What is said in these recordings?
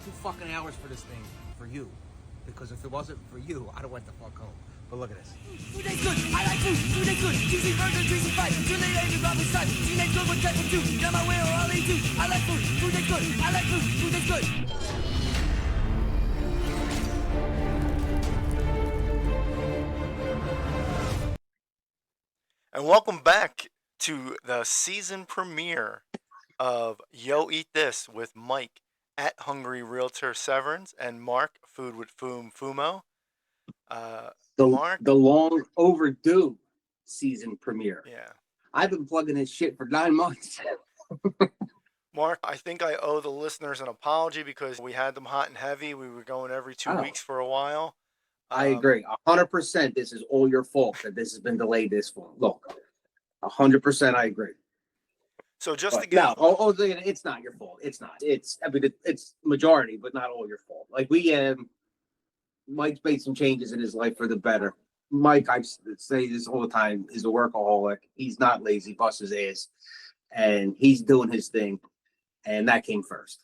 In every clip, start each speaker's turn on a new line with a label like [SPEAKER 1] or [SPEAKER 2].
[SPEAKER 1] 2 fucking hours for this thing for you. Because if it wasn't for you, I'd have went the fuck home. But look at this. Food tastes good. I like food. Food tastes good. Juicy burger, juicy fight. Too late, every Robin side. Food tastes good. What type of do? Got my way or I'll eat you. I like food. Food tastes good. I like food. Food tastes good.
[SPEAKER 2] And welcome back to the season premiere of Yo Eat This with Mike at Hungry Realtor Severns and Mark Food with Fumo. Mark,
[SPEAKER 3] The long overdue season premiere.
[SPEAKER 2] yeah.
[SPEAKER 3] I've been plugging this shit for 9 months.
[SPEAKER 2] Mark, I think I owe the listeners an apology because we had them hot and heavy. We were going every 2 weeks for a while.
[SPEAKER 3] I agree. 100% this is all your fault that this has been delayed this long. Look, 100% I agree.
[SPEAKER 2] So just
[SPEAKER 3] But
[SPEAKER 2] to get
[SPEAKER 3] it's not your fault. It's not. It's majority, but not all your fault. Like Mike's made some changes in his life for the better. Mike, I say this all the time, is a workaholic. He's not lazy, busts his ass, and he's doing his thing, and that came first.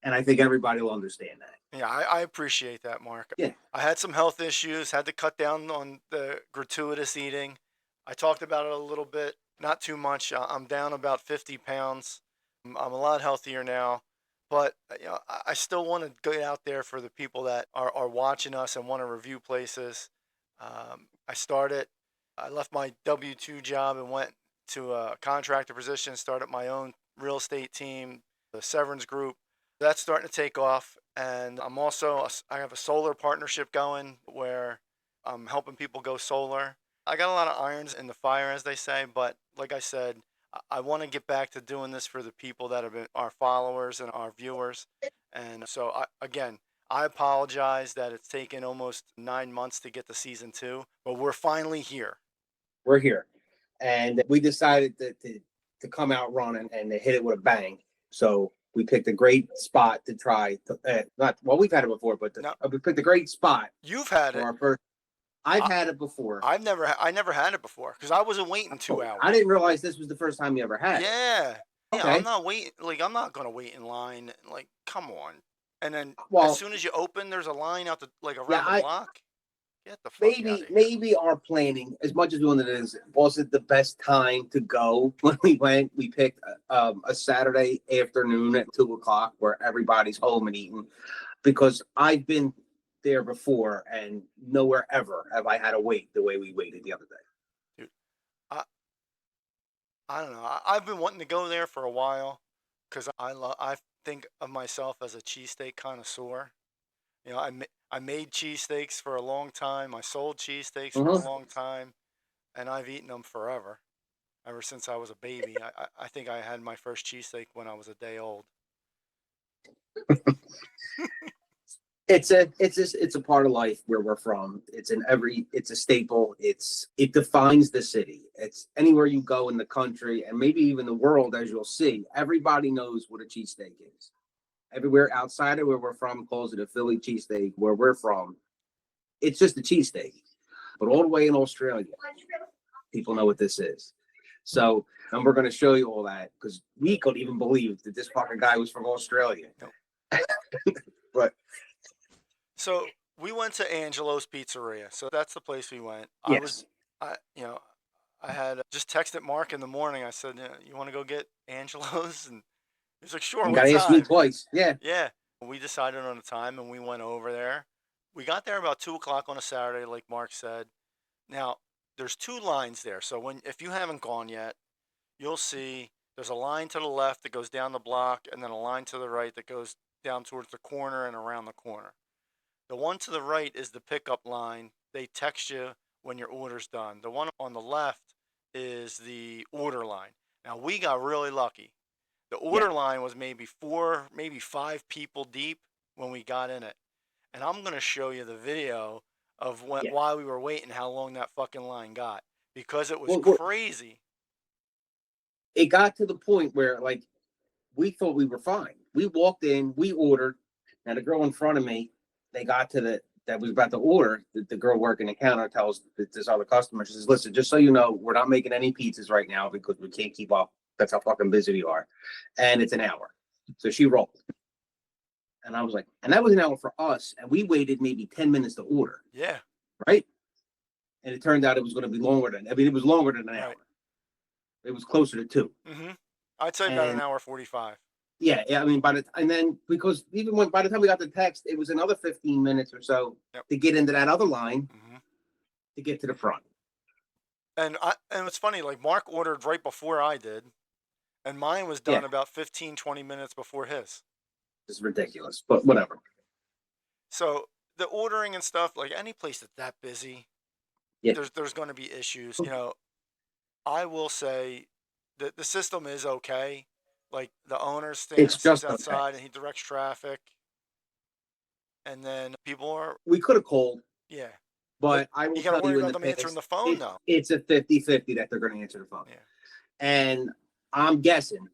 [SPEAKER 3] And I think everybody will understand that.
[SPEAKER 2] Yeah, I appreciate that, Mark.
[SPEAKER 3] Yeah.
[SPEAKER 2] I had some health issues, had to cut down on the gratuitous eating. I talked about it a little bit, not too much. I'm down about 50 pounds. I'm a lot healthier now, but I still want to get out there for the people that are watching us and want to review places. I left my W-2 job and went to a contractor position, started my own real estate team, the Severns Group. That's starting to take off. And I have a solar partnership going where I'm helping people go solar. I got a lot of irons in the fire, as they say, but like I said, I want to get back to doing this for the people that have been our followers and our viewers. And so, I apologize that it's taken almost 9 months to get to season 2, but we're finally here.
[SPEAKER 3] We're here. And we decided to come out running and to hit it with a bang. So we picked a great spot to try. We've had it before, but we picked a great spot.
[SPEAKER 2] You've had it.
[SPEAKER 3] Our first. I've had it before.
[SPEAKER 2] I never had it before because I wasn't waiting 2 hours.
[SPEAKER 3] I didn't realize this was the first time you ever had it.
[SPEAKER 2] Yeah.
[SPEAKER 3] Okay.
[SPEAKER 2] Yeah, I'm not waiting. Like, I'm not going to wait in line. Like, come on. And then as soon as you open, there's a line out around the block. Get the fuck out of here.
[SPEAKER 3] Maybe our planning, as much as we wanted it, wasn't the best time to go when we went. We picked a Saturday afternoon at 2:00 where everybody's home and eating, because I've been there before and nowhere ever have I had to wait the way we waited the other day.
[SPEAKER 2] Dude, I don't know. I've been wanting to go there for a while because I think of myself as a cheesesteak connoisseur. You know, I made cheesesteaks for a long time. I sold cheesesteaks for a long time, and I've eaten them forever, ever since I was a baby. I think I had my first cheesesteak when I was a day old.
[SPEAKER 3] It's a part of life where we're from. It's a staple. It defines the city. It's anywhere you go in the country and maybe even the world, as you'll see, everybody knows what a cheesesteak is. Everywhere outside of where we're from calls it a Philly cheesesteak. Where we're from, it's just a cheesesteak. But all the way in Australia, people know what this is. So, and we're going to show you all that because we couldn't even believe that this fucking guy was from Australia. No. But
[SPEAKER 2] so we went to Angelos Pizzeria. So that's the place we went.
[SPEAKER 3] Yes.
[SPEAKER 2] I had just texted Mark in the morning. I said, "You want to go get Angelos?" And he was like, "Sure."
[SPEAKER 3] You gotta ask me twice. Yeah.
[SPEAKER 2] Yeah. We decided on a time and we went over there. We got there about 2:00 on a Saturday, like Mark said. Now, there's 2 lines there. So if you haven't gone yet, you'll see there's a line to the left that goes down the block and then a line to the right that goes down towards the corner and around the corner. The one to the right is the pickup line. They text you when your order's done. The one on the left is the order line. Now, we got really lucky. The order line was maybe 4, maybe 5 people deep when we got in it. And I'm going to show you the video of while we were waiting, how long that fucking line got. Because it was crazy.
[SPEAKER 3] It got to the point where, like, we thought we were fine. We walked in, we ordered, and the girl in front of me, they got to that was about to order. The girl working the counter tells this other customer, she says, "Listen, just so you know, we're not making any pizzas right now because we can't keep up. That's how fucking busy we are. And it's an hour." So she rolled. And I was like, and that was an hour for us. And we waited maybe 10 minutes to order,
[SPEAKER 2] Yeah.
[SPEAKER 3] right? And it turned out it was going to be longer than, it was longer than an hour.
[SPEAKER 2] Right.
[SPEAKER 3] It was closer to 2.
[SPEAKER 2] Mm-hmm. I'd say about an hour 45.
[SPEAKER 3] Yeah. I mean, and then because even by the time we got the text, it was another 15 minutes or so to get into that other line to get to the front.
[SPEAKER 2] And it's funny, like Mark ordered right before I did, and mine was done about 15, 20 minutes before his.
[SPEAKER 3] It's ridiculous, but whatever.
[SPEAKER 2] So the ordering and stuff, like any place that's that busy, there's going to be issues. You know, I will say that the system is okay. Like the owner stands outside and he directs traffic, and then people are.
[SPEAKER 3] We could have called.
[SPEAKER 2] Yeah.
[SPEAKER 3] But I will
[SPEAKER 2] you got to
[SPEAKER 3] tell
[SPEAKER 2] worry
[SPEAKER 3] you
[SPEAKER 2] about them answering the phone, though.
[SPEAKER 3] It's a 50-50 that they're going to answer the phone.
[SPEAKER 2] Yeah.
[SPEAKER 3] And I'm guessing,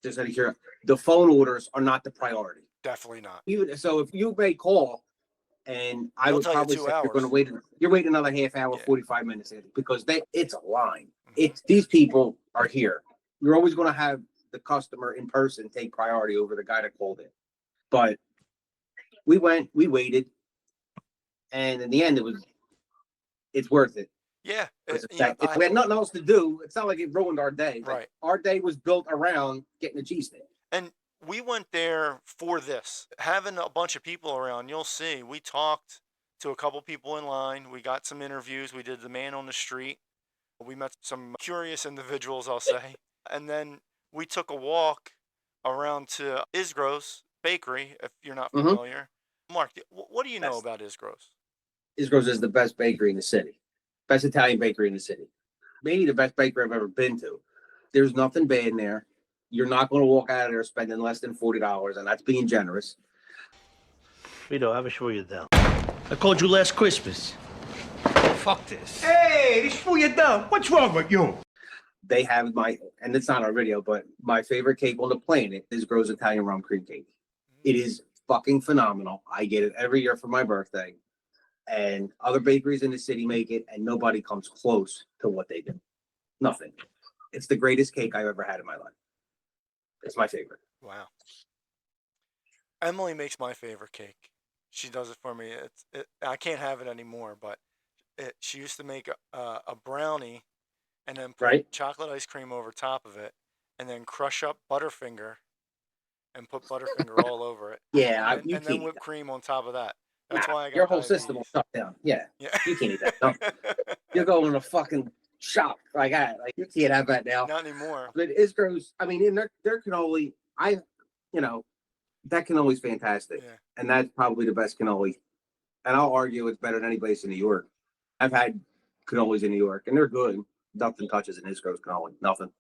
[SPEAKER 3] just out of curiosity, the phone orders are not the priority.
[SPEAKER 2] Definitely not.
[SPEAKER 3] So if you may call, and I would probably say you're going to wait. You're waiting another half hour, 45 minutes, because it's a line. It's these people are here. You're always going to have the customer in person take priority over the guy that called in. But we waited. And in the end, it's worth it.
[SPEAKER 2] Yeah.
[SPEAKER 3] If we had nothing else to do, it's not like it ruined our day.
[SPEAKER 2] Right.
[SPEAKER 3] Our day was built around getting a cheesesteak.
[SPEAKER 2] And we went there for this. Having a bunch of people around, you'll see. We talked to a couple people in line. We got some interviews. We did the man on the street. We met some curious individuals, I'll say. And then we took a walk around to Isgro's Bakery, if you're not familiar. Mark, what do you know about Isgro's?
[SPEAKER 3] Isgro's is the best bakery in the city. Best Italian bakery in the city. Maybe the best bakery I've ever been to. There's nothing bad in there. You're not going to walk out of there spending less than $40, and that's being generous.
[SPEAKER 4] Vito, have a show you down. I called you last Christmas.
[SPEAKER 1] Fuck this.
[SPEAKER 5] Hey, this fool you dumb. What's wrong with you?
[SPEAKER 3] They have and it's not on video, but my favorite cake on the planet is Isgro's Italian rum cream cake. It is fucking phenomenal. I get it every year for my birthday. And other bakeries in the city make it, and nobody comes close to what they do. Nothing. It's the greatest cake I've ever had in my life. It's my favorite.
[SPEAKER 2] Wow. Emily makes my favorite cake. She does it for me. I can't have it anymore, but she used to make a brownie and then put chocolate ice cream over top of it and then crush up Butterfinger and put Butterfinger all over it.
[SPEAKER 3] Yeah.
[SPEAKER 2] And then whipped cream on top of that. That's why I got
[SPEAKER 3] your whole system will shut down. Yeah. You can't eat that. No. You're going to fucking shop like that. Like you can't have that now.
[SPEAKER 2] Not anymore.
[SPEAKER 3] But Isgro's, I mean, in their cannoli, that cannoli's fantastic.
[SPEAKER 2] Yeah.
[SPEAKER 3] And that's probably the best cannoli. And I'll argue it's better than any place in New York. I've had cannolis in New York, and they're good. Nothing touches an Isgro's cannoli. Nothing.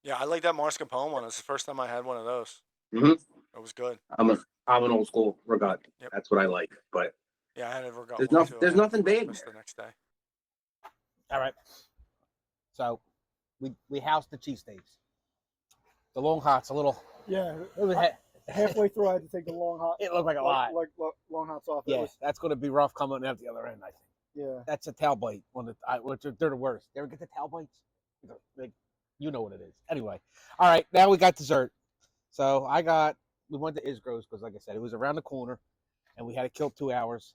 [SPEAKER 2] Yeah, I like that mascarpone one. It's the first time I had one of those.
[SPEAKER 3] Mm-hmm.
[SPEAKER 2] It was good.
[SPEAKER 3] I'm an old school regatta.
[SPEAKER 2] Yep.
[SPEAKER 3] That's what I like. But
[SPEAKER 2] yeah, I had a regatta.
[SPEAKER 3] There's nothing bad
[SPEAKER 2] the next day.
[SPEAKER 1] All right. So we housed the cheesesteaks. The long hot's a little.
[SPEAKER 6] Yeah.
[SPEAKER 1] It was
[SPEAKER 6] Halfway through, I had to take the long hot.
[SPEAKER 1] It looked like a lot.
[SPEAKER 6] Like long hots off.
[SPEAKER 1] Yeah, that's going to be rough coming out the other end, I think.
[SPEAKER 6] Yeah.
[SPEAKER 1] That's a tail bite. They're the worst. You ever get the tail bites? Like, you know what it is. Anyway. All right. Now we got dessert. So we went to Isgro's because, like I said, it was around the corner, and we had to kill 2 hours.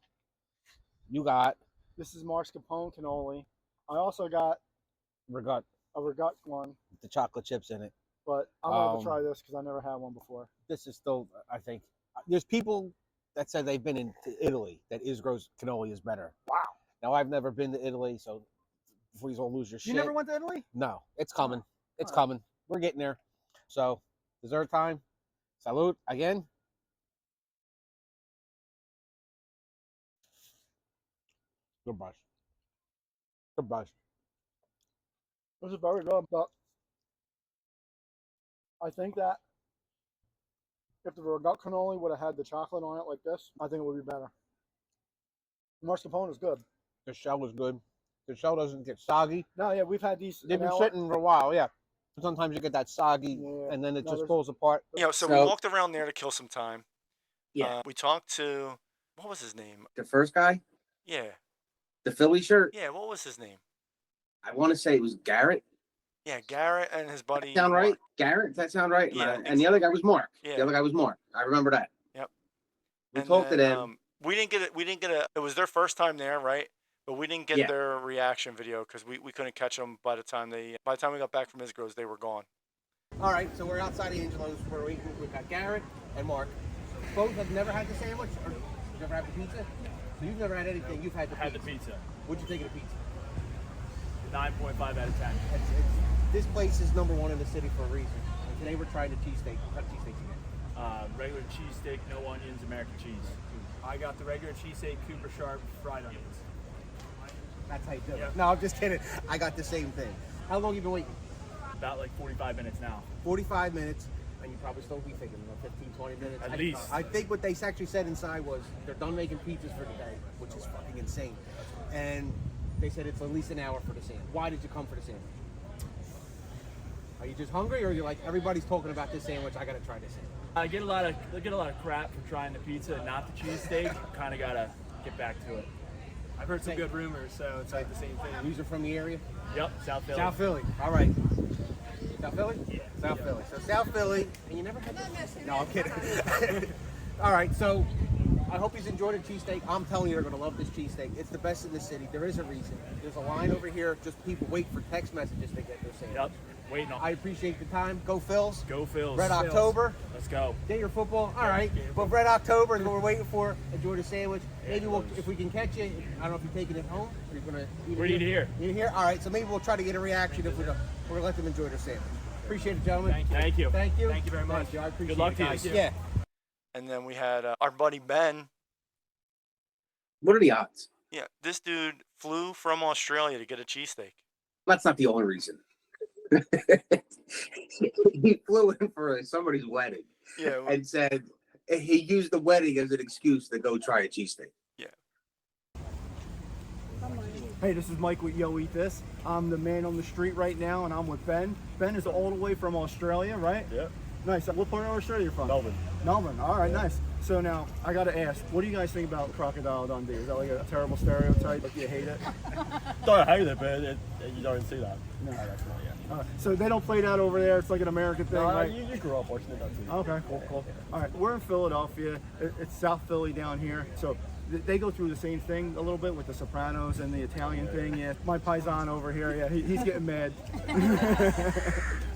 [SPEAKER 1] You got.
[SPEAKER 6] This is mascarpone cannoli. I also got a regatta one.
[SPEAKER 1] With the chocolate chips in it.
[SPEAKER 6] But I'm going to try this because I never had one before.
[SPEAKER 1] This is still, I think, there's people that said they've been in Italy, that Isgro's cannoli is better.
[SPEAKER 6] Wow.
[SPEAKER 1] Now, I've never been to Italy, so before you all lose your shit.
[SPEAKER 6] You never went to Italy?
[SPEAKER 1] No, it's coming. It's coming. We're getting there. So, dessert time. Salute again. Good brush. Good brush.
[SPEAKER 6] This is very good, but I think that if the regatta cannoli would have had the chocolate on it like this, I think it would be better. The mascarpone is good.
[SPEAKER 1] The shell was good. The shell doesn't get soggy.
[SPEAKER 6] No, yeah, we've had these.
[SPEAKER 1] They've been sitting for a while, yeah. Sometimes you get that soggy, and then it just falls apart.
[SPEAKER 2] So we walked around there to kill some time.
[SPEAKER 3] Yeah.
[SPEAKER 2] We talked to, what was his name?
[SPEAKER 3] the first guy,
[SPEAKER 2] Yeah.
[SPEAKER 3] the Philly shirt,
[SPEAKER 2] Yeah, what was his name?
[SPEAKER 3] I want to say it was Garrett.
[SPEAKER 2] Yeah, Garrett and his buddy.
[SPEAKER 3] Sound right?
[SPEAKER 2] Mark.
[SPEAKER 3] Garrett, does that sound right?
[SPEAKER 2] Yeah,
[SPEAKER 3] And the other guy was Mark.
[SPEAKER 2] Yeah.
[SPEAKER 3] The other guy was Mark. I remember that.
[SPEAKER 2] Yep.
[SPEAKER 3] We
[SPEAKER 2] And
[SPEAKER 3] talked to
[SPEAKER 2] then,
[SPEAKER 3] them.
[SPEAKER 2] we didn't get it. We didn't get a. It was their first time there, right? But we didn't get
[SPEAKER 3] Yeah.
[SPEAKER 2] their reaction video because we couldn't catch them by the time we got back from Isgro's, they were gone.
[SPEAKER 1] All right, so we're outside of Angelos. We've got Garrett and Mark. Both have never had the sandwich, or never had the pizza. So you've never had anything. You've had the pizza.
[SPEAKER 7] Had the pizza.
[SPEAKER 1] What'd you think of the pizza?
[SPEAKER 7] 9.5 out of 10.
[SPEAKER 1] This place is number one in the city for a reason. And today we're trying the cheesesteak. What kind of cheesesteaks you get?
[SPEAKER 7] Regular cheesesteak, no onions, American cheese. I got the regular cheesesteak, Cooper Sharp, fried onions.
[SPEAKER 1] That's how you do it.
[SPEAKER 7] Yep.
[SPEAKER 1] No, I'm just kidding. I got the same thing. How long you been waiting?
[SPEAKER 7] About like 45 minutes now.
[SPEAKER 1] 45 minutes. And you probably still be thinking, 15, 20 minutes.
[SPEAKER 7] At least.
[SPEAKER 1] I think what they actually said inside was they're done making pizzas for today, which is fucking insane. And they said it's at least an hour for the sandwich. Why did you come for the sandwich? Are you just hungry, or are you like, everybody's talking about this sandwich, I gotta try this sandwich?
[SPEAKER 7] I get a lot of crap for trying the pizza and not the cheesesteak. Kind of gotta get back to it. I've heard some good rumors, so it's like the same thing.
[SPEAKER 1] These are from the area?
[SPEAKER 7] Yep, South Philly.
[SPEAKER 1] South Philly. All right. South Philly? Yeah. South Philly. So South Philly, and you never had this? No, I'm kidding. All right, so I hope you've enjoyed the cheesesteak. I'm telling you, you're going to love this cheesesteak. It's the best in the city. There is a reason. There's a line over here. Just people wait for text messages to get their sandwich.
[SPEAKER 7] Yep, waiting on.
[SPEAKER 1] I appreciate the time. Go Phils.
[SPEAKER 7] Go Phils.
[SPEAKER 1] Red October.
[SPEAKER 7] Let's go.
[SPEAKER 1] Get your football. All right. But Red October is what we're waiting for. Enjoy the sandwich. Maybe we'll, if we can catch you, I don't know if you're taking it home or you're going to eat it
[SPEAKER 7] We're eating here.
[SPEAKER 1] Eat it here? All right. So maybe we'll try to get a reaction if we don't. We're going to let them enjoy their sandwich. Appreciate it, gentlemen.
[SPEAKER 7] Thank you.
[SPEAKER 1] Thank you.
[SPEAKER 7] Thank you very much.
[SPEAKER 1] Thank you. I appreciate
[SPEAKER 7] Good luck
[SPEAKER 1] it,
[SPEAKER 7] to you.
[SPEAKER 1] guys.
[SPEAKER 7] Thank
[SPEAKER 1] Yeah.
[SPEAKER 2] And then we had our buddy Ben.
[SPEAKER 3] What are the odds?
[SPEAKER 2] Yeah, this dude flew from Australia to get a cheesesteak.
[SPEAKER 3] That's not the only reason. He flew in for somebody's wedding
[SPEAKER 2] Yeah,
[SPEAKER 3] and said he used the wedding as an excuse to go try a cheesesteak.
[SPEAKER 6] Hey, this is Mike with Yo Eat This. I'm the man on the street right now, and I'm with Ben. Ben is all the way from Australia, right?
[SPEAKER 8] Yeah.
[SPEAKER 6] Nice. What part of Australia are you from?
[SPEAKER 8] Melbourne.
[SPEAKER 6] Melbourne. All right, nice. So now, I got to ask, what do you guys think about Crocodile Dundee? Is that like a terrible stereotype? Like, you hate it?
[SPEAKER 8] Don't hate it, but you don't see that.
[SPEAKER 6] No.
[SPEAKER 8] That's not, yeah.
[SPEAKER 6] So they don't play that over there? It's like an American thing,
[SPEAKER 8] No,
[SPEAKER 6] right?
[SPEAKER 8] you grew up watching it, that's it.
[SPEAKER 6] Okay, cool. All right, we're in Philadelphia. It's South Philly down here. So they go through the same thing a little bit with the Sopranos and the Italian thing. Yeah, my paisan over here, yeah, he's getting mad.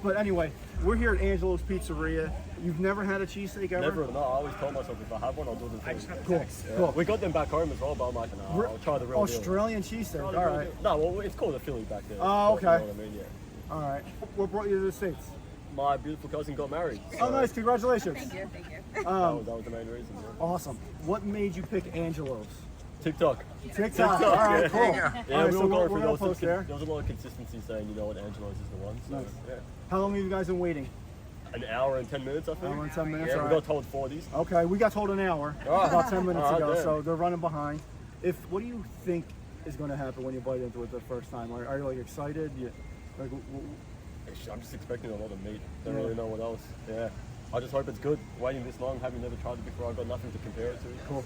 [SPEAKER 6] But anyway, we're here at Angelos Pizzeria. You've never had a cheesesteak ever?
[SPEAKER 8] Never, no, I always told myself if I have one, I'll do the thing.
[SPEAKER 6] Cool.
[SPEAKER 8] We got them back home as well, but I'm like, no, I'll try the real deal.
[SPEAKER 6] Australian cheesesteak, all right.
[SPEAKER 8] No, well, it's called a Philly back there.
[SPEAKER 6] Oh, okay.
[SPEAKER 8] You know what I mean, yeah.
[SPEAKER 6] All right. What brought you to the States?
[SPEAKER 8] My beautiful cousin got married.
[SPEAKER 6] Oh, nice. Congratulations.
[SPEAKER 9] Thank you.
[SPEAKER 8] That was the main reason. Yeah.
[SPEAKER 6] Awesome. What made you pick Angelos?
[SPEAKER 8] TikTok.
[SPEAKER 6] TikTok. All right,
[SPEAKER 8] yeah.
[SPEAKER 6] cool.
[SPEAKER 8] Yeah,
[SPEAKER 6] All right,
[SPEAKER 8] we
[SPEAKER 6] so
[SPEAKER 8] were
[SPEAKER 6] we're
[SPEAKER 8] going
[SPEAKER 6] gonna
[SPEAKER 8] through
[SPEAKER 6] post there.
[SPEAKER 8] there was a lot of consistency saying, you know what, Angelos is the one. So,
[SPEAKER 6] Nice.
[SPEAKER 8] yeah.
[SPEAKER 6] How long have you guys been waiting?
[SPEAKER 8] An hour and 10 minutes, I think.
[SPEAKER 6] Hour and 10 minutes,
[SPEAKER 8] Yeah,
[SPEAKER 6] all
[SPEAKER 8] we
[SPEAKER 6] right.
[SPEAKER 8] got told 40s.
[SPEAKER 6] Okay, we got told an hour,
[SPEAKER 8] Oh.
[SPEAKER 6] about 10 minutes
[SPEAKER 8] Oh,
[SPEAKER 6] ago,
[SPEAKER 8] damn.
[SPEAKER 6] so they're running behind. What do you think is going to happen when you bite into it the first time? Are you like excited? Like,
[SPEAKER 8] I'm just expecting a lot of meat. Don't
[SPEAKER 6] Yeah.
[SPEAKER 8] really know what else. Yeah. I just hope it's good. Waiting this long, having never tried it before, I've got nothing to compare it to.
[SPEAKER 6] Cool.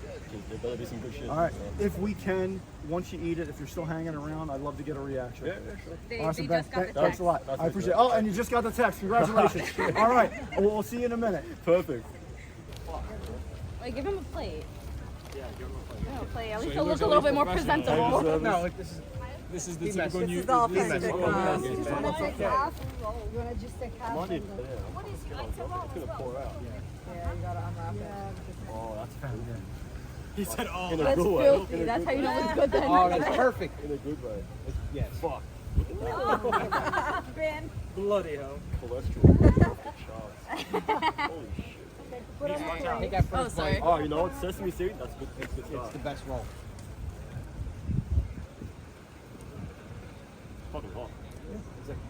[SPEAKER 8] There better be some good shit.
[SPEAKER 6] all right,
[SPEAKER 8] So.
[SPEAKER 6] if we can, once you eat it, if you're still hanging around, I'd love to get a reaction.
[SPEAKER 8] Yeah, sure.
[SPEAKER 9] They
[SPEAKER 6] Awesome,
[SPEAKER 9] just
[SPEAKER 6] Ben.
[SPEAKER 9] got the
[SPEAKER 6] Thanks
[SPEAKER 9] text.
[SPEAKER 6] a lot.
[SPEAKER 8] That's
[SPEAKER 6] I appreciate it.
[SPEAKER 8] good.
[SPEAKER 6] Oh, and you just got the text. Congratulations. All right, we'll see you in a minute.
[SPEAKER 8] Perfect.
[SPEAKER 9] Wait, give him a plate. Yeah, give him a plate. At least he'll look a little bit more presentable.
[SPEAKER 1] No, this is the typical new.
[SPEAKER 10] This is all
[SPEAKER 1] this is
[SPEAKER 10] festive.
[SPEAKER 1] all
[SPEAKER 10] You
[SPEAKER 1] festive.
[SPEAKER 10] want to take half? You want to just take half?
[SPEAKER 8] Money.
[SPEAKER 10] and
[SPEAKER 8] Yeah.
[SPEAKER 10] then-
[SPEAKER 8] It's gonna pour out.
[SPEAKER 10] Yeah, you gotta unwrap it.
[SPEAKER 8] Oh, that's good.
[SPEAKER 7] He said, "Oh,
[SPEAKER 8] In a
[SPEAKER 9] That's
[SPEAKER 8] good way.
[SPEAKER 9] filthy. That's how you know it's good then.
[SPEAKER 1] Oh, that's perfect.
[SPEAKER 8] In a good way.
[SPEAKER 1] Yes.
[SPEAKER 8] Fuck.
[SPEAKER 10] Ben,
[SPEAKER 7] bloody hell."
[SPEAKER 8] Cholesterol. Shots. Holy shit.
[SPEAKER 10] put on the plate.
[SPEAKER 1] Take that
[SPEAKER 9] Oh,
[SPEAKER 1] first
[SPEAKER 9] sorry.
[SPEAKER 1] bite.
[SPEAKER 8] Oh, you know what? Sesame seed? That's good. That's good
[SPEAKER 1] It's
[SPEAKER 8] stuff.
[SPEAKER 1] the best roll.
[SPEAKER 8] Fucking hot.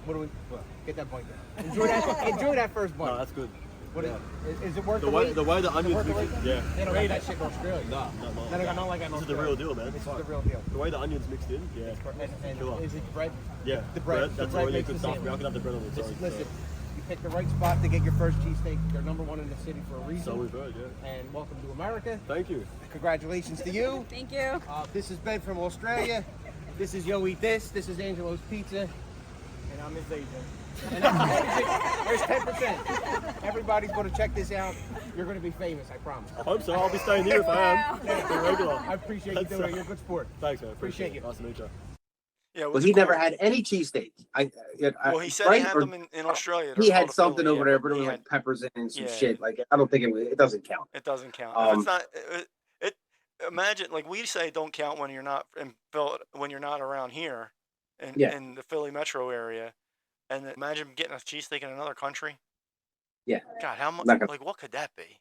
[SPEAKER 1] What do we? Well, get that bite there. Enjoy that first bite.
[SPEAKER 8] No, that's good.
[SPEAKER 1] What
[SPEAKER 8] yeah.
[SPEAKER 1] is it worth
[SPEAKER 8] The
[SPEAKER 1] the
[SPEAKER 8] way
[SPEAKER 1] wait?
[SPEAKER 8] the way the onions
[SPEAKER 1] worth the
[SPEAKER 8] mix
[SPEAKER 1] wait?
[SPEAKER 8] it, yeah.
[SPEAKER 1] They don't have that shit in Australia.
[SPEAKER 8] No.
[SPEAKER 1] They don't got not like that in
[SPEAKER 8] This is the
[SPEAKER 1] Australia.
[SPEAKER 8] real deal, man.
[SPEAKER 1] This is
[SPEAKER 8] Fuck.
[SPEAKER 1] the real deal.
[SPEAKER 8] The way the onions mixed in, yeah.
[SPEAKER 1] And
[SPEAKER 8] Killer.
[SPEAKER 1] is it bread?
[SPEAKER 8] Yeah.
[SPEAKER 1] The bread.
[SPEAKER 8] That's
[SPEAKER 1] the bread
[SPEAKER 8] really
[SPEAKER 1] makes
[SPEAKER 8] good
[SPEAKER 1] the
[SPEAKER 8] stuff.
[SPEAKER 1] sandwich.
[SPEAKER 8] I can have the bread on it. Sorry.
[SPEAKER 1] Listen, you picked the right spot to get your first cheesesteak. They're number one in the city for a reason.
[SPEAKER 8] So we've heard, yeah.
[SPEAKER 1] And welcome to America.
[SPEAKER 8] Thank you.
[SPEAKER 1] Congratulations to you.
[SPEAKER 9] Thank you.
[SPEAKER 1] This is Ben from Australia. This is Yo Eat This. This is Angelo's Pizza.
[SPEAKER 7] And I'm his agent.
[SPEAKER 1] And there's 10%. Everybody's going to check this out. You're going to be famous, I promise.
[SPEAKER 8] I hope so. I'll be staying here if I am. Yeah, regular.
[SPEAKER 1] I appreciate you doing it. You're a good sport.
[SPEAKER 8] Thanks, man.
[SPEAKER 1] Appreciate you.
[SPEAKER 8] Nice to meet you.
[SPEAKER 2] Yeah,
[SPEAKER 3] Well, he never had any cheesesteak.
[SPEAKER 2] Well, he said he had them in Australia. They're
[SPEAKER 3] He had
[SPEAKER 2] called a
[SPEAKER 3] something
[SPEAKER 2] Philly,
[SPEAKER 3] over
[SPEAKER 2] yeah,
[SPEAKER 3] there, but it was
[SPEAKER 2] he
[SPEAKER 3] like peppers in and some
[SPEAKER 2] yeah.
[SPEAKER 3] shit. Like I don't think it doesn't count.
[SPEAKER 2] It doesn't count. If it's not, imagine like we say, don't count when you're not when you're not around here, in the Philly metro area, and imagine getting a cheesesteak in another country.
[SPEAKER 3] Yeah.
[SPEAKER 2] God, how much? Like, what could that be?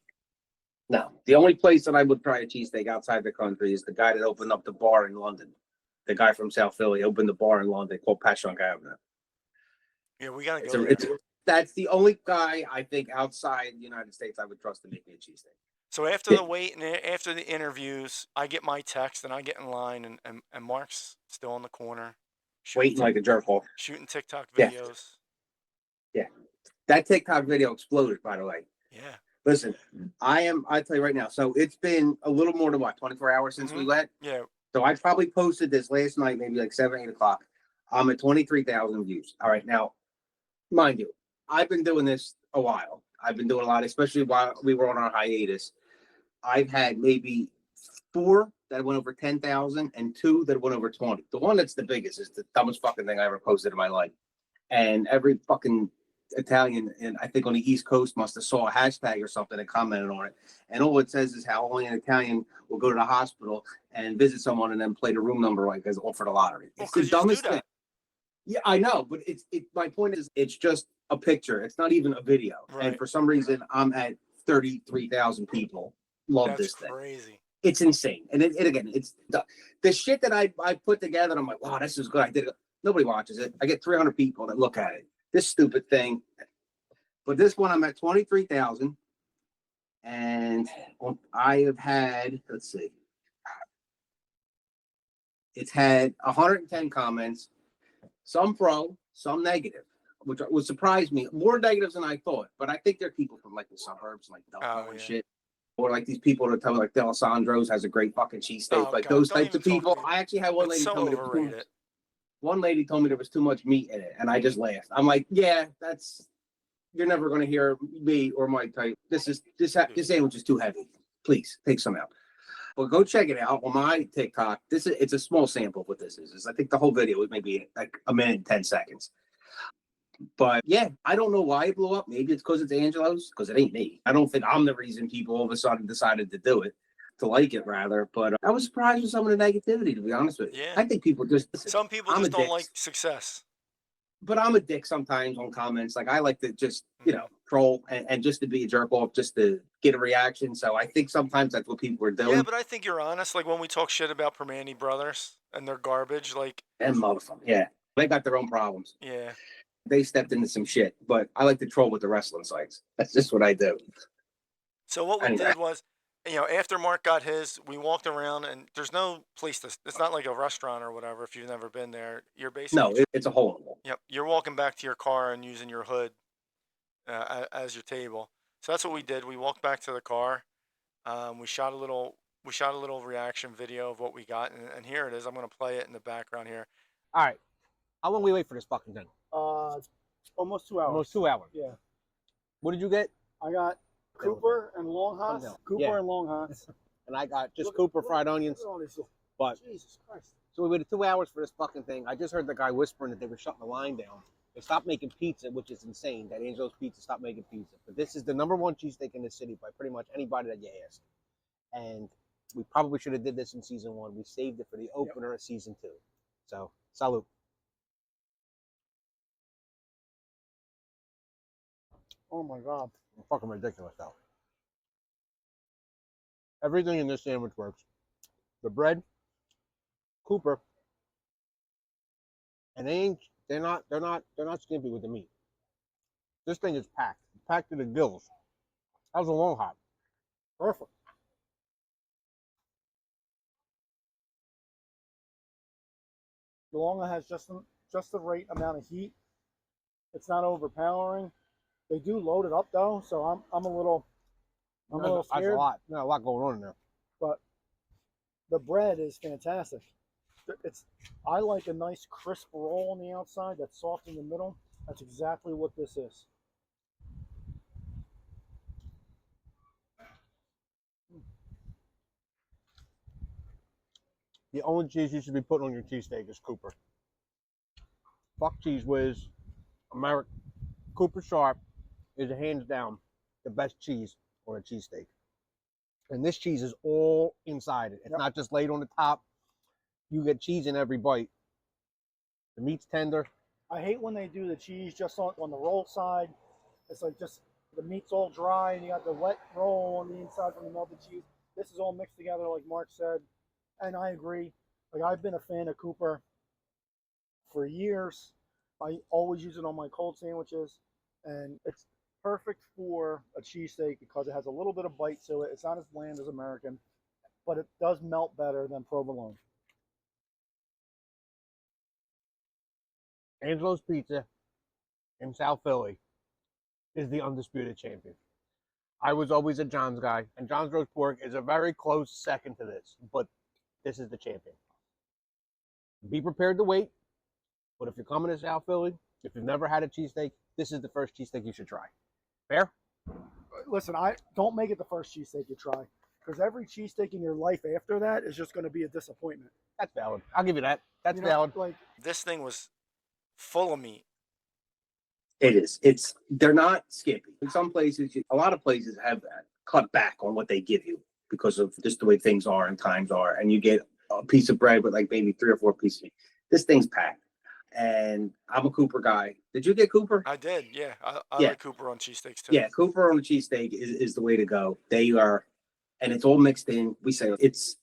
[SPEAKER 3] No, the only place that I would try a cheesesteak outside the country is the guy that opened up the bar in London. The guy from South Philly opened the bar in London called Pashunk Avenue.
[SPEAKER 2] Yeah, we gotta go there.
[SPEAKER 3] That's the only guy I think outside the United States I would trust to make me a cheesesteak.
[SPEAKER 2] So after the wait and after the interviews, I get my text and I get in line, and Mark's still in the corner,
[SPEAKER 3] Waiting like a jerk off.
[SPEAKER 2] shooting TikTok videos.
[SPEAKER 3] Yeah. That TikTok video exploded, by the way.
[SPEAKER 2] Yeah.
[SPEAKER 3] Listen, I tell you right now. So it's been a little more than 24 hours since we went.
[SPEAKER 2] Yeah.
[SPEAKER 3] So I probably posted this last night, maybe like 7, 8 o'clock. I'm at 23,000 views. All right. Now, mind you, I've been doing this a while. I've been doing a lot, especially while we were on our hiatus. I've had maybe 4 that went over 10,000 and 2 that went over 20. The one that's the biggest is the dumbest fucking thing I ever posted in my life. And every fucking Italian, and I think on the East Coast, must have saw a hashtag or something and commented on it. And all it says is how only an Italian will go to the hospital and visit someone and then play the room number like as all for the lottery. It's the dumbest thing. Yeah, I know, but my point is it's just a picture. It's not even a video.
[SPEAKER 2] Right.
[SPEAKER 3] And for some reason, I'm at 33,000 people love this thing.
[SPEAKER 2] That's crazy.
[SPEAKER 3] It's insane. And again, it's the shit that I put together. And I'm like, wow, this is good. I did it. Nobody watches it. I get 300 people that look at it. This stupid thing. But this one, I'm at 23,000. And I have had, let's see. It's had 110 comments, some pro, some negative, which would surprise me. More negatives than I thought. But I think they're people from like the suburbs, like Delco and shit. Or like these people that tell me like D'Alessandro's has a great fucking cheesesteak. Like those types of people. I actually had one lady tell me one lady told me there was too much meat in it, and I just laughed. I'm like, yeah, you're never going to hear me or Mike type. This sandwich is too heavy. Please take some out. But go check it out on my TikTok. It's a small sample of what this is. I think the whole video was maybe like a minute and 10 seconds. But yeah, I don't know why it blew up. Maybe it's because it's Angelos, because it ain't me. I don't think I'm the reason people all of a sudden decided to do it. To like it rather, but I was surprised with some of the negativity, to be honest with you.
[SPEAKER 2] Yeah.
[SPEAKER 3] I think people just
[SPEAKER 2] some people just don't like success.
[SPEAKER 3] But I'm a dick sometimes on comments. Like I like to just troll and just to be a jerk off, just to get a reaction. So I think sometimes that's what people are doing.
[SPEAKER 2] Yeah, but I think you're honest. Like when we talk shit about Permani brothers and their garbage, like
[SPEAKER 3] and motherfucker, yeah, they got their own problems.
[SPEAKER 2] Yeah,
[SPEAKER 3] they stepped into some shit. But I like to troll with the wrestling sites. That's just what I do.
[SPEAKER 2] So what we did was, after Mark got his, we walked around, and there's no place it's not like a restaurant or whatever. If you've never been there, you're basically
[SPEAKER 3] it's a hole in the wall.
[SPEAKER 2] Yep, you're walking back to your car and using your hood as your table. So that's what we did. We walked back to the car. We shot a little reaction video of what we got, and here it is. I'm gonna play it in the background here.
[SPEAKER 1] All right, how long we wait for this fucking thing?
[SPEAKER 6] Almost 2 hours.
[SPEAKER 1] Almost 2 hours.
[SPEAKER 6] Yeah.
[SPEAKER 1] What did you get?
[SPEAKER 6] I got Cooper and long hots. And long hots.
[SPEAKER 1] And I got just Cooper fried onions. But
[SPEAKER 6] Jesus Christ.
[SPEAKER 1] So we waited 2 hours for this fucking thing. I just heard the guy whispering that they were shutting the line down. They stopped making pizza, which is insane. That Angelo's Pizza stopped making pizza. But this is the #1 cheesesteak in the city by pretty much anybody that you ask. And we probably should have did this in season 1. We saved it for the opener of season 2. So, salute.
[SPEAKER 6] Oh my God.
[SPEAKER 1] Fucking ridiculous though. Everything in this sandwich works. The bread, Cooper, and they're not skimpy with the meat. This thing is packed to the gills. How's a long hot?
[SPEAKER 6] Perfect. The long has just the right amount of heat. It's not overpowering. They do load it up though, so I'm a little scared.
[SPEAKER 1] That's a lot. There's a lot going on in there.
[SPEAKER 6] But the bread is fantastic. I like a nice crisp roll on the outside that's soft in the middle, That's exactly what this is.
[SPEAKER 11] The only cheese you should be putting on your cheesesteak is Cooper. Fuck Cheese Whiz. American Cooper Sharp is hands down the best cheese on a cheesesteak. And this cheese is all inside it. It's not just laid on the top. You get cheese in every bite. The meat's tender.
[SPEAKER 6] I hate when they do the cheese just on the roll side. It's like just the meat's all dry and you got the wet roll on the inside from the melted cheese. This is all mixed together like Mark said. And I agree. Like I've been a fan of Cooper for years. I always use it on my cold sandwiches. And it's perfect for a cheesesteak because it has a little bit of bite to it. It's not as bland as American, but it does melt better than provolone.
[SPEAKER 11] Angelo's Pizza in South Philly is the undisputed champion. I was always a John's guy, and John's roast pork is a very close second to this, but this is the champion. Be prepared to wait, but if you're coming to South Philly, if you've never had a cheesesteak, this is the first cheesesteak you should try. Fair?
[SPEAKER 6] Listen, I don't make it the first cheesesteak you try, because every cheesesteak in your life after that is just going to be a disappointment.
[SPEAKER 11] That's valid. I'll give you that. That's valid.
[SPEAKER 6] Like
[SPEAKER 2] This thing was full of meat.
[SPEAKER 3] It is. They're not skimpy. In some places, a lot of places have that cut back on what they give you because of just the way things are and times are. And you get a piece of bread with like maybe 3 or 4 pieces of meat. This thing's packed. And I'm a Cooper guy. Did you get Cooper?
[SPEAKER 2] I did, yeah. I
[SPEAKER 3] Yeah.
[SPEAKER 2] like Cooper on cheesesteaks too.
[SPEAKER 3] Yeah, Cooper on a cheesesteak is the way to go. They are, and it's all mixed in. We say it's,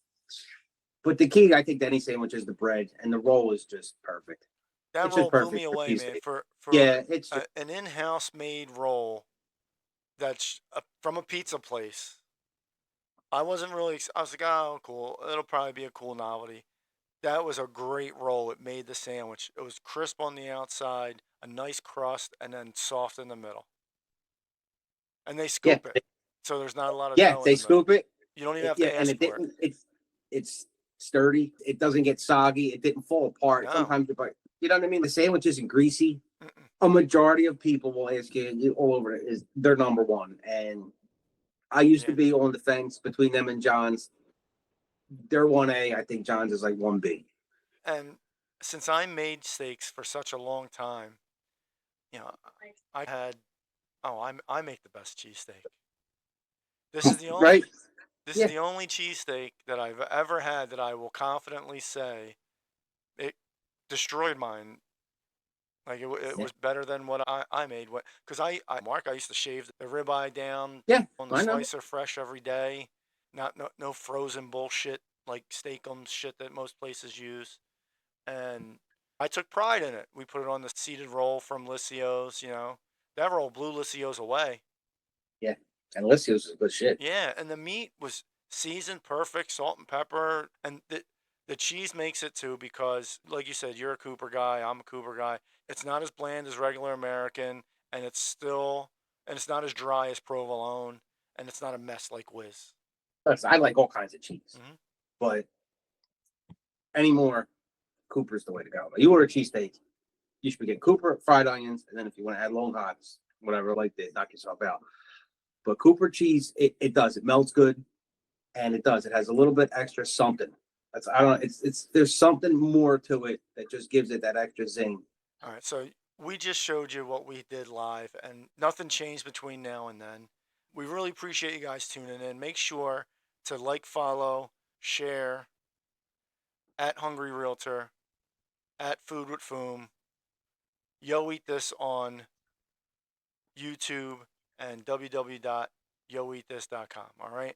[SPEAKER 3] but the key, I think, to any sandwich is the bread, and the roll is just perfect.
[SPEAKER 2] That
[SPEAKER 3] It's
[SPEAKER 2] roll
[SPEAKER 3] just
[SPEAKER 2] blew
[SPEAKER 3] perfect
[SPEAKER 2] me
[SPEAKER 3] for
[SPEAKER 2] away, man.
[SPEAKER 3] cheesesteak.
[SPEAKER 2] For
[SPEAKER 3] Yeah, it's
[SPEAKER 2] an in-house made roll that's from a pizza place. I wasn't really. I was like, oh, cool. It'll probably be a cool novelty. That was a great roll. It made the sandwich. It was crisp on the outside, a nice crust, and then soft in the middle. And they scoop it, so there's not a lot of dough in
[SPEAKER 3] they
[SPEAKER 2] the middle.
[SPEAKER 3] scoop it.
[SPEAKER 2] You don't even have
[SPEAKER 3] Yeah,
[SPEAKER 2] to
[SPEAKER 3] and
[SPEAKER 2] ask for it.
[SPEAKER 3] It's sturdy. It doesn't get soggy. It didn't fall apart.
[SPEAKER 2] No.
[SPEAKER 3] Sometimes you know what I mean? The sandwich isn't greasy. A majority of people will ask you all over it is their number one. And I used to be on the fence between them and John's. They're 1A. I think John's is like 1B.
[SPEAKER 2] And since I made steaks for such a long time, you know, I make the best cheesesteak. This is the only
[SPEAKER 3] Right?
[SPEAKER 2] This is the only cheesesteak that I've ever had that I will confidently say it destroyed mine. Like it was better than what I made. Because Mark, I used to shave the ribeye down on the
[SPEAKER 3] I know.
[SPEAKER 2] slicer fresh every day. No frozen bullshit like steakums shit that most places use. And I took pride in it. We put it on the seeded roll from Lissio's, you know. That roll blew Lissio's away.
[SPEAKER 3] Yeah. And Lissio's is good shit.
[SPEAKER 2] Yeah, and the meat was seasoned perfect, salt and pepper, and the cheese makes it too because, like you said, you're a Cooper guy, I'm a Cooper guy. It's not as bland as regular American, and it's not as dry as provolone, and it's not a mess like Whiz.
[SPEAKER 3] Listen, I like all kinds of cheese, but anymore, Cooper's the way to go. You order a cheesesteak, you should be getting Cooper, fried onions, and then if you want to add long hots, whatever, like that, knock yourself out. But Cooper cheese, it does. It melts good, and it does. It has a little bit extra something. There's something more to it that just gives it that extra zing.
[SPEAKER 2] All right, so we just showed you what we did live, and nothing changed between now and then. We really appreciate you guys tuning in. Make sure to like, follow, share at Hungry Realtor, at Food with Foom. Yo Eat This on YouTube and www.yoeatthis.com. All right.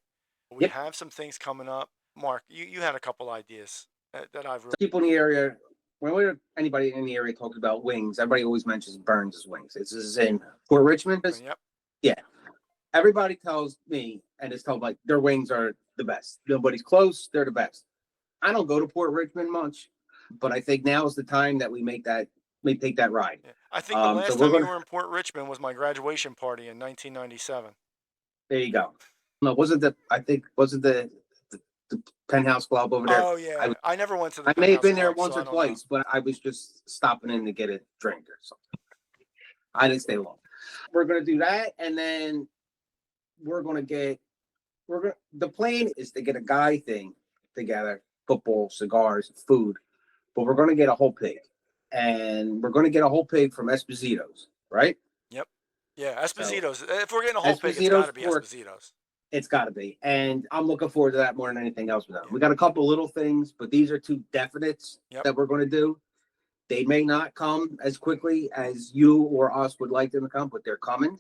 [SPEAKER 2] We have some things coming up. Mark, you had a couple ideas that I've really...
[SPEAKER 3] People in the area, whenever anybody in the area talks about wings, everybody always mentions Burns' wings. This is in Port Richmond.
[SPEAKER 2] Yep.
[SPEAKER 3] Yeah. Everybody tells me and is told like their wings are the best. Nobody's close. They're the best. I don't go to Port Richmond much, but I think now is the time that we take that ride.
[SPEAKER 2] Yeah. I think the last time you were in Port Richmond was my graduation party in 1997.
[SPEAKER 3] There you go. No, wasn't the Penthouse Club over there?
[SPEAKER 2] Oh yeah, I never went to the.
[SPEAKER 3] I may have been there
[SPEAKER 2] Club,
[SPEAKER 3] once or twice, but I was just stopping in to get a drink or something. I didn't stay long. We're gonna do that, and then we're gonna get. The plan is to get a guy thing together: football, cigars, food. But we're gonna get a whole pig, and we're gonna get a whole pig from Esposito's, right?
[SPEAKER 2] Yep. Yeah,
[SPEAKER 3] So,
[SPEAKER 2] Esposito's. If we're getting a whole pig, it's got to be Esposito's.
[SPEAKER 3] It's got to be, and I'm looking forward to that more than anything else. With them,
[SPEAKER 2] Yeah.
[SPEAKER 3] we got a couple little things, but these are two definites that we're going to do. They may not come as quickly as you or us would like them to come, but they're coming.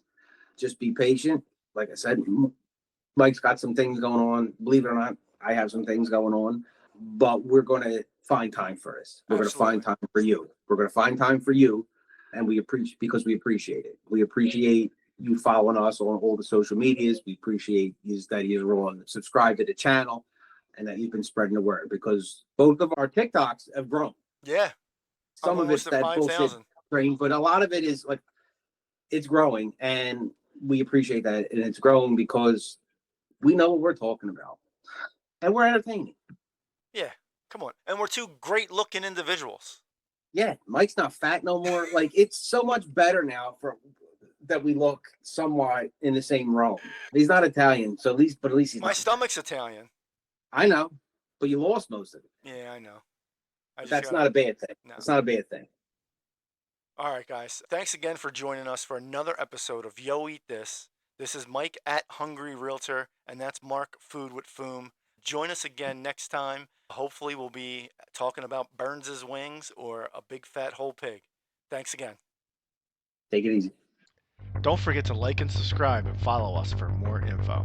[SPEAKER 3] Just be patient. Like I said, Mike's got some things going on. Believe it or not, I have some things going on, but we're going to find time for us. We're going to find time for you. We're going to find time for you, and we appreciate because we appreciate it. We appreciate you following us on all the social medias. We appreciate you that you're on subscribe to the channel, and that you've been spreading the word because both of our TikToks have grown.
[SPEAKER 2] Yeah.
[SPEAKER 3] Some of it's that bullshit train, but a lot of it is like it's growing, and we appreciate that, and it's growing because we know what we're talking about, and we're entertaining.
[SPEAKER 2] Yeah, come on, and we're two great-looking individuals.
[SPEAKER 3] Yeah, Mike's not fat no more. Like it's so much better now for that we look somewhat in the same realm. He's not Italian, so at least he's.
[SPEAKER 2] My stomach's Italian.
[SPEAKER 3] I know, but you lost most of it.
[SPEAKER 2] Yeah, I know.
[SPEAKER 3] That's not a bad thing. No. It's not a bad thing.
[SPEAKER 2] All right, guys. Thanks again for joining us for another episode of Yo Eat This. This is Mike at Hungry Realtor, and that's Mark Food with Foom. Join us again next time. Hopefully, we'll be talking about Burns's wings or a big fat whole pig. Thanks again.
[SPEAKER 3] Take it easy.
[SPEAKER 12] Don't forget to like and subscribe and follow us for more info.